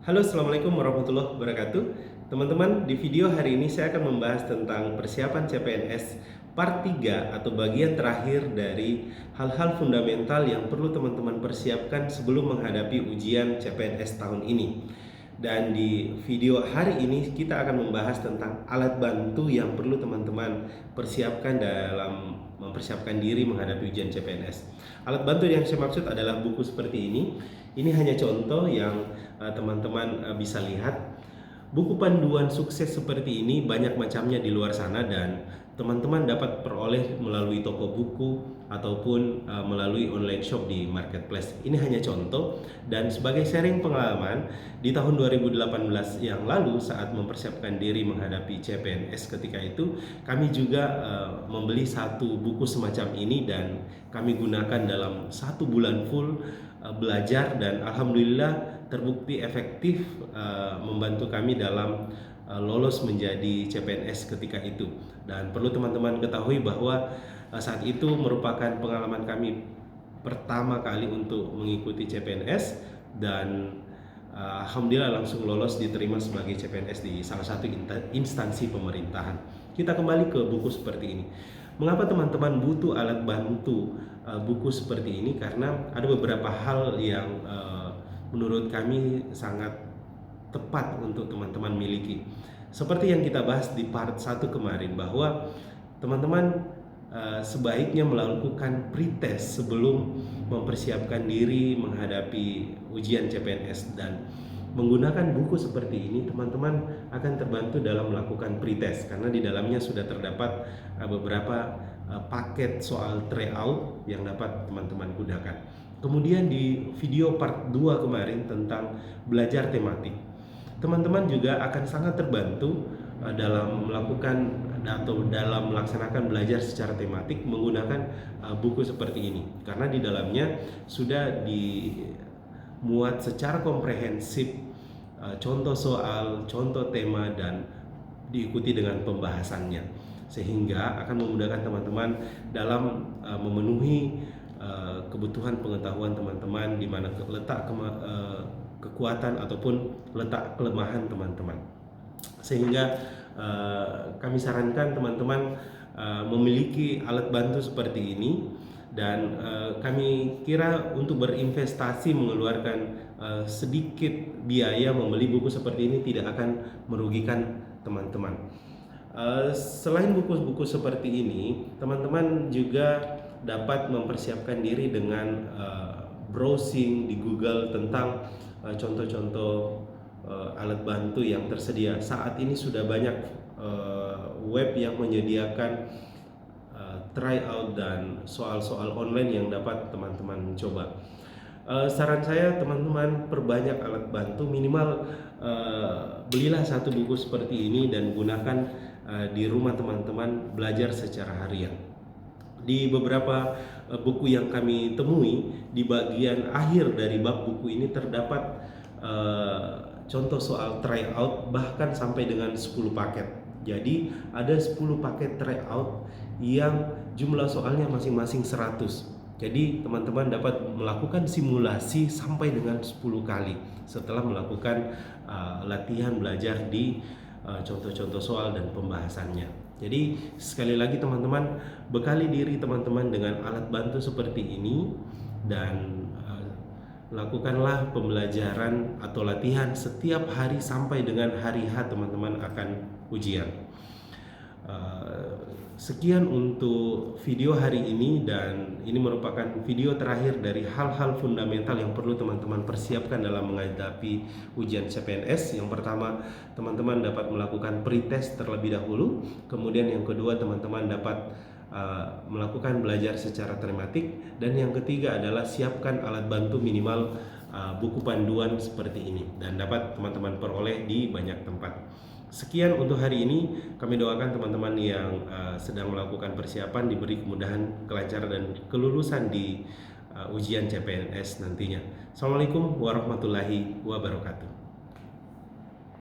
Halo, Assalamualaikum warahmatullahi wabarakatuh. Teman-teman, di video hari ini saya akan membahas tentang persiapan CPNS part 3 atau bagian terakhir dari hal-hal fundamental yang perlu teman-teman persiapkan sebelum menghadapi ujian CPNS tahun ini. Dan di video hari ini kita akan membahas tentang alat bantu yang perlu teman-teman persiapkan dalam mempersiapkan diri menghadapi ujian CPNS. Alat bantu yang saya maksud adalah buku seperti ini. Ini hanya contoh yang teman-teman bisa lihat. Buku panduan sukses seperti ini banyak macamnya di luar sana dan teman-teman dapat peroleh melalui toko buku ataupun melalui online shop di marketplace. Ini hanya contoh dan sebagai sharing pengalaman di tahun 2018 yang lalu saat mempersiapkan diri menghadapi CPNS ketika itu kami juga membeli satu buku semacam ini dan kami gunakan dalam 1 bulan full belajar dan alhamdulillah terbukti efektif membantu kami dalam lolos menjadi CPNS ketika itu. Dan perlu teman-teman ketahui bahwa saat itu merupakan pengalaman kami pertama kali untuk mengikuti CPNS dan alhamdulillah langsung lolos diterima sebagai CPNS di salah satu instansi pemerintahan. Kita kembali ke buku seperti ini. Mengapa teman-teman butuh alat bantu buku seperti ini? Karena ada beberapa hal yang menurut kami sangat tepat untuk teman-teman miliki. Seperti yang kita bahas di part 1 kemarin bahwa teman-teman sebaiknya melakukan pretest sebelum mempersiapkan diri menghadapi ujian CPNS dan menggunakan buku seperti ini teman-teman akan terbantu dalam melakukan pretest karena di dalamnya sudah terdapat beberapa paket soal tryout yang dapat teman-teman gunakan. Kemudian di video part 2 kemarin tentang belajar tematik, teman-teman juga akan sangat terbantu dalam melakukan atau dalam melaksanakan belajar secara tematik menggunakan buku seperti ini karena di dalamnya sudah dimuat secara komprehensif contoh soal, contoh tema dan diikuti dengan pembahasannya sehingga akan memudahkan teman-teman dalam memenuhi kebutuhan pengetahuan teman-teman di mana letak kekuatan ataupun letak kelemahan teman-teman. Sehingga kami sarankan teman-teman memiliki alat bantu seperti ini dan kami kira untuk berinvestasi mengeluarkan sedikit biaya membeli buku seperti ini tidak akan merugikan teman-teman. Selain buku-buku seperti ini, teman-teman juga dapat mempersiapkan diri dengan browsing di Google tentang contoh-contoh alat bantu yang tersedia. Saat ini sudah banyak web yang menyediakan tryout dan soal-soal online yang dapat teman-teman coba. Saran saya teman-teman perbanyak alat bantu, minimal belilah satu buku seperti ini dan gunakan di rumah teman-teman belajar secara harian. Di beberapa buku yang kami temui di bagian akhir dari bab buku ini terdapat contoh soal tryout bahkan sampai dengan 10 paket. Jadi ada 10 paket tryout yang jumlah soalnya masing-masing 100. Jadi teman-teman dapat melakukan simulasi sampai dengan 10 kali setelah melakukan latihan belajar di contoh-contoh soal dan pembahasannya. Jadi sekali lagi teman-teman, bekali diri teman-teman dengan alat bantu seperti ini dan lakukanlah pembelajaran atau latihan setiap hari sampai dengan hari H teman-teman akan ujian. Sekian untuk video hari ini dan ini merupakan video terakhir dari hal-hal fundamental yang perlu teman-teman persiapkan dalam menghadapi ujian CPNS. Yang pertama, teman-teman dapat melakukan pretest terlebih dahulu. Kemudian yang kedua, teman-teman dapat melakukan belajar secara tematik. Dan yang ketiga adalah siapkan alat bantu minimal buku panduan seperti ini dan dapat teman-teman peroleh di banyak tempat. Sekian untuk hari ini. Kami doakan teman-teman yang sedang melakukan persiapan diberi kemudahan, kelancaran dan kelulusan di ujian CPNS nantinya. Assalamualaikum warahmatullahi wabarakatuh.